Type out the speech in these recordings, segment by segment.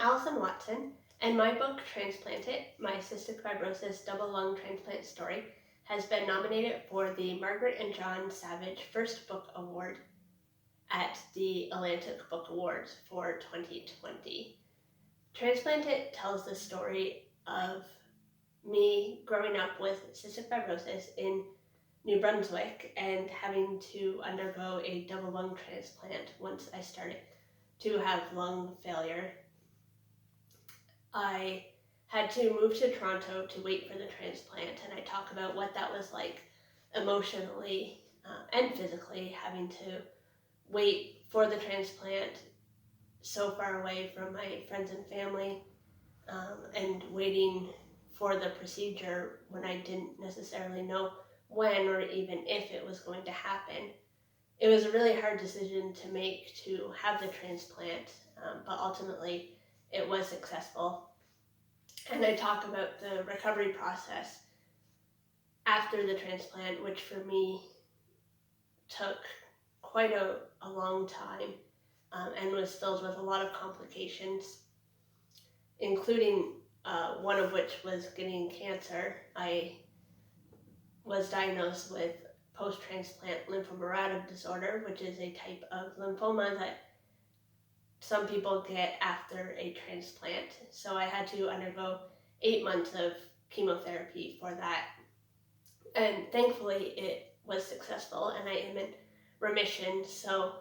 Allison Watson, and my book, Transplanted, My Cystic Fibrosis Double Lung Transplant Story, has been nominated for the Margaret and John Savage First Book Award at the Atlantic Book Awards for 2020. Transplanted tells the story of me growing up with cystic fibrosis in New Brunswick and having to undergo a double lung transplant once I started to have lung failure. I had to move to Toronto to wait for the transplant, and I talk about what that was like emotionally and physically, having to wait for the transplant so far away from my friends and family, and waiting for the procedure when I didn't necessarily know when or even if it was going to happen. It was a really hard decision to make to have the transplant, but ultimately it was successful. And I talk about the recovery process after the transplant, which for me took quite a long time, and was filled with a lot of complications, including one of which was getting cancer. I was diagnosed with post-transplant lymphomarotic disorder, which is a type of lymphoma that some people get after a transplant. So I had to undergo 8 months of chemotherapy for that. And thankfully it was successful and I am in remission. So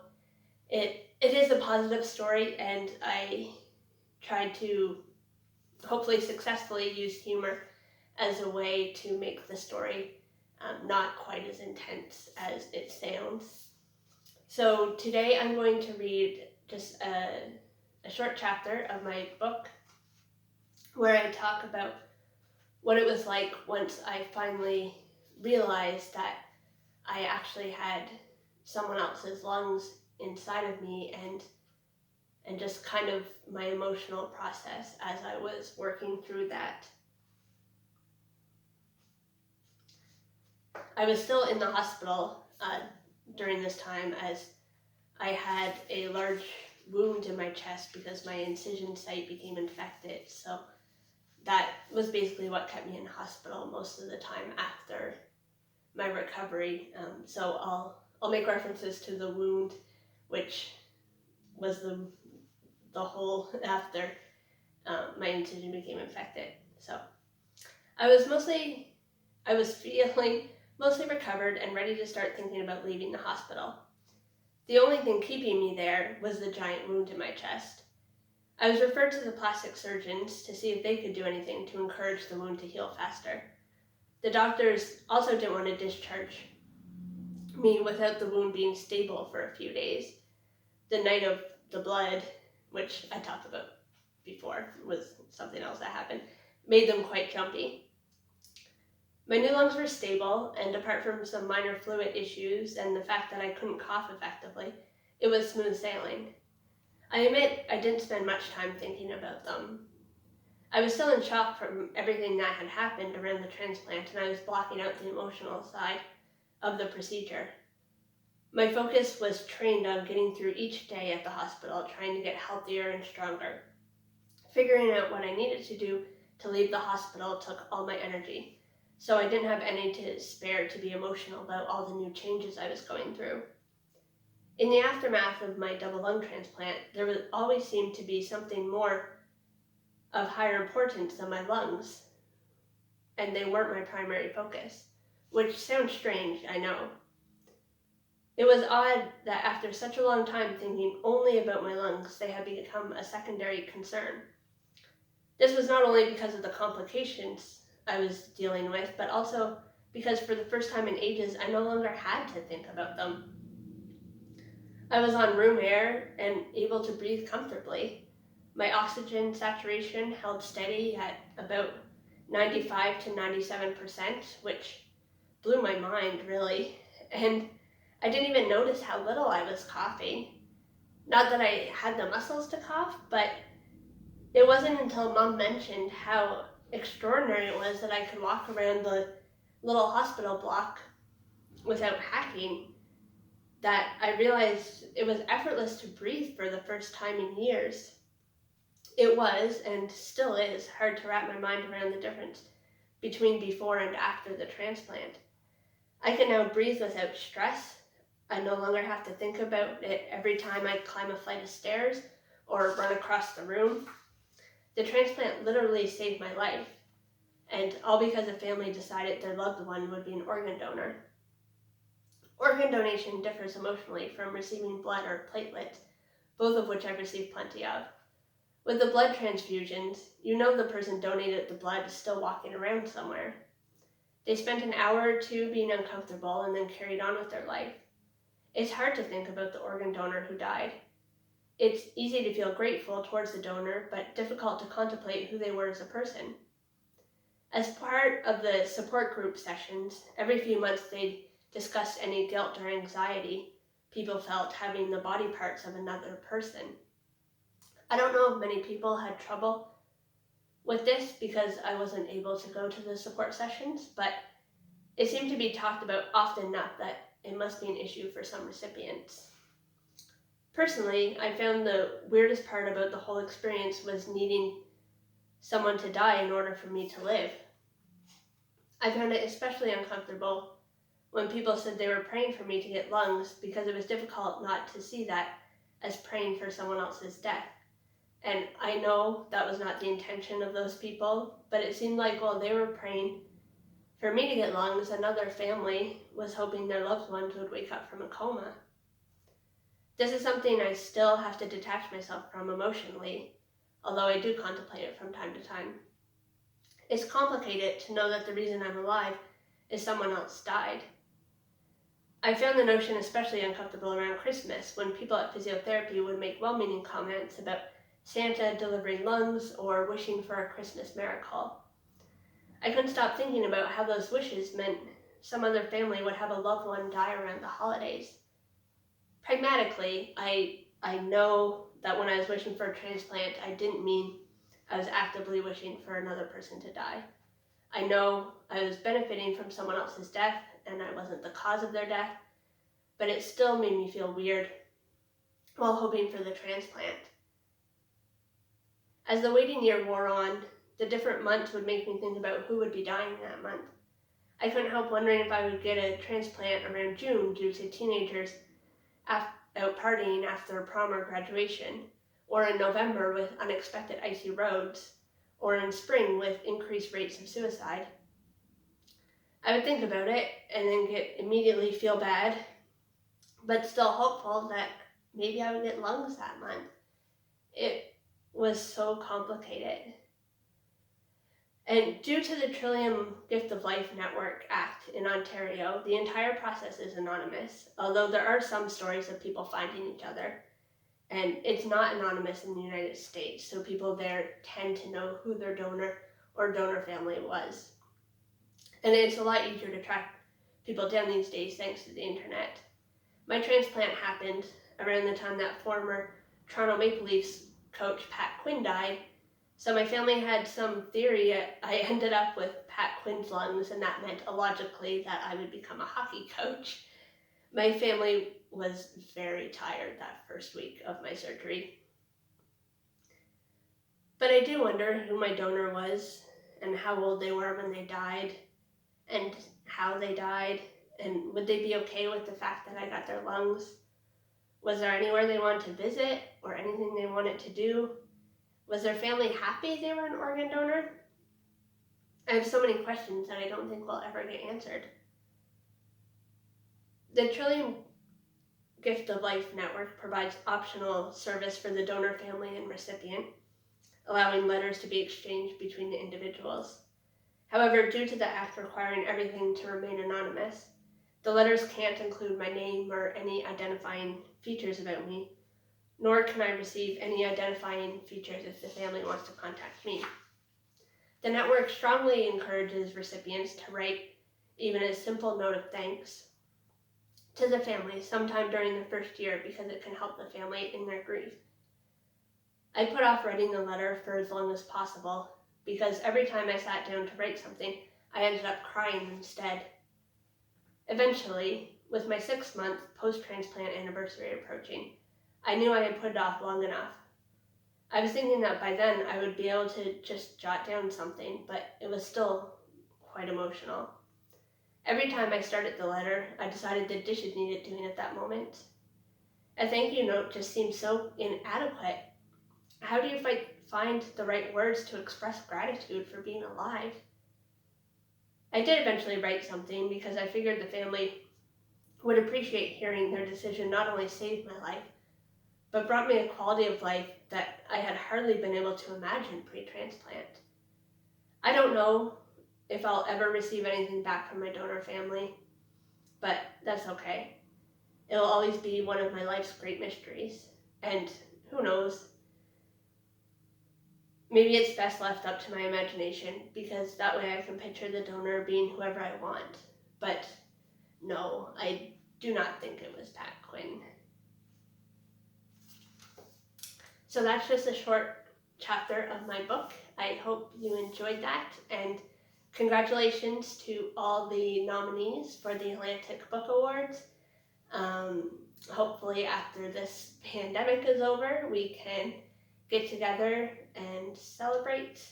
it is a positive story, and I tried to hopefully successfully use humor as a way to make the story not quite as intense as it sounds. So today I'm going to read just a short chapter of my book where I talk about what it was like once I finally realized that I actually had someone else's lungs inside of me, and just kind of my emotional process as I was working through that. I was still in the hospital during this time, as I had a large wound in my chest because my incision site became infected. So that was basically what kept me in hospital most of the time after my recovery. So I'll make references to the wound, which was the hole after my incision became infected. So I was feeling mostly recovered and ready to start thinking about leaving the hospital. The only thing keeping me there was the giant wound in my chest. I was referred to the plastic surgeons to see if they could do anything to encourage the wound to heal faster. The doctors also didn't want to discharge me without the wound being stable for a few days. The night of the blood, which I talked about before, was something else that happened, made them quite jumpy. My new lungs were stable, and apart from some minor fluid issues and the fact that I couldn't cough effectively, it was smooth sailing. I admit I didn't spend much time thinking about them. I was still in shock from everything that had happened around the transplant, and I was blocking out the emotional side of the procedure. My focus was trained on getting through each day at the hospital, trying to get healthier and stronger. Figuring out what I needed to do to leave the hospital took all my energy, so I didn't have any to spare to be emotional about all the new changes I was going through. In the aftermath of my double lung transplant, there would always seem to be something more of higher importance than my lungs, and they weren't my primary focus, which sounds strange, I know. It was odd that after such a long time thinking only about my lungs, they had become a secondary concern. This was not only because of the complications I was dealing with, but also because for the first time in ages, I no longer had to think about them. I was on room air and able to breathe comfortably. My oxygen saturation held steady at about 95 to 97%, which blew my mind, really. And I didn't even notice how little I was coughing. Not that I had the muscles to cough, but it wasn't until Mom mentioned how extraordinary it was that I could walk around the little hospital block without hacking that I realized it was effortless to breathe for the first time in years. It was, and still is, hard to wrap my mind around the difference between before and after the transplant. I can now breathe without stress. I no longer have to think about it every time I climb a flight of stairs or run across the room. The transplant literally saved my life, and all because a family decided their loved one would be an organ donor. Organ donation differs emotionally from receiving blood or platelets, both of which I've received plenty of. With the blood transfusions, you know the person donated the blood is still walking around somewhere. They spent an hour or two being uncomfortable and then carried on with their life. It's hard to think about the organ donor who died. It's easy to feel grateful towards the donor, but difficult to contemplate who they were as a person. As part of the support group sessions, every few months they'd discuss any guilt or anxiety people felt having the body parts of another person. I don't know if many people had trouble with this because I wasn't able to go to the support sessions, but it seemed to be talked about often enough that it must be an issue for some recipients. Personally, I found the weirdest part about the whole experience was needing someone to die in order for me to live. I found it especially uncomfortable when people said they were praying for me to get lungs because it was difficult not to see that as praying for someone else's death. And I know that was not the intention of those people, but it seemed like while they were praying for me to get lungs, another family was hoping their loved ones would wake up from a coma. This is something I still have to detach myself from emotionally, although I do contemplate it from time to time. It's complicated to know that the reason I'm alive is someone else died. I found the notion especially uncomfortable around Christmas when people at physiotherapy would make well-meaning comments about Santa delivering lungs or wishing for a Christmas miracle. I couldn't stop thinking about how those wishes meant some other family would have a loved one die around the holidays. Pragmatically, I know that when I was wishing for a transplant, I didn't mean I was actively wishing for another person to die. I know I was benefiting from someone else's death and I wasn't the cause of their death, but it still made me feel weird while hoping for the transplant. As the waiting year wore on, the different months would make me think about who would be dying that month. I couldn't help wondering if I would get a transplant around June due to teenagers out partying after prom or graduation, or in November with unexpected icy roads, or in spring with increased rates of suicide. I would think about it and then immediately feel bad, but still hopeful that maybe I would get lungs that month. It was so complicated. And due to the Trillium Gift of Life Network Act in Ontario, the entire process is anonymous, although there are some stories of people finding each other. And it's not anonymous in the United States, so people there tend to know who their donor or donor family was. And it's a lot easier to track people down these days thanks to the internet. My transplant happened around the time that former Toronto Maple Leafs coach Pat Quinn died, so my family had some theory I ended up with Pat Quinn's lungs, and that meant illogically that I would become a hockey coach. My family was very tired that first week of my surgery. But I do wonder who my donor was and how old they were when they died and how they died, and would they be okay with the fact that I got their lungs? Was there anywhere they wanted to visit or anything they wanted to do? Was their family happy they were an organ donor? I have so many questions that I don't think will ever get answered. The Trillium Gift of Life Network provides optional service for the donor family and recipient, allowing letters to be exchanged between the individuals. However, due to the act requiring everything to remain anonymous, the letters can't include my name or any identifying features about me, nor can I receive any identifying features if the family wants to contact me. The network strongly encourages recipients to write even a simple note of thanks to the family sometime during the first year because it can help the family in their grief. I put off writing the letter for as long as possible because every time I sat down to write something, I ended up crying instead. Eventually, with my 6-month post-transplant anniversary approaching, I knew I had put it off long enough. I was thinking that by then I would be able to just jot down something, but it was still quite emotional. Every time I started the letter, I decided the dishes needed doing at that moment. A thank you note just seemed so inadequate. How do you find the right words to express gratitude for being alive? I did eventually write something because I figured the family would appreciate hearing their decision not only saved my life, but brought me a quality of life that I had hardly been able to imagine pre-transplant. I don't know if I'll ever receive anything back from my donor family, but that's okay. It'll always be one of my life's great mysteries. And who knows, maybe it's best left up to my imagination, because that way I can picture the donor being whoever I want. But no, I do not think it was Pat Quinn. So that's just a short chapter of my book. I hope you enjoyed that, and congratulations to all the nominees for the Atlantic Book Awards. Hopefully after this pandemic is over, we can get together and celebrate.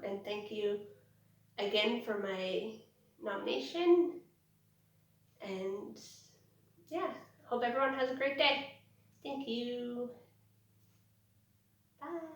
And thank you again for my nomination. And yeah, hope everyone has a great day. Thank you. Bye.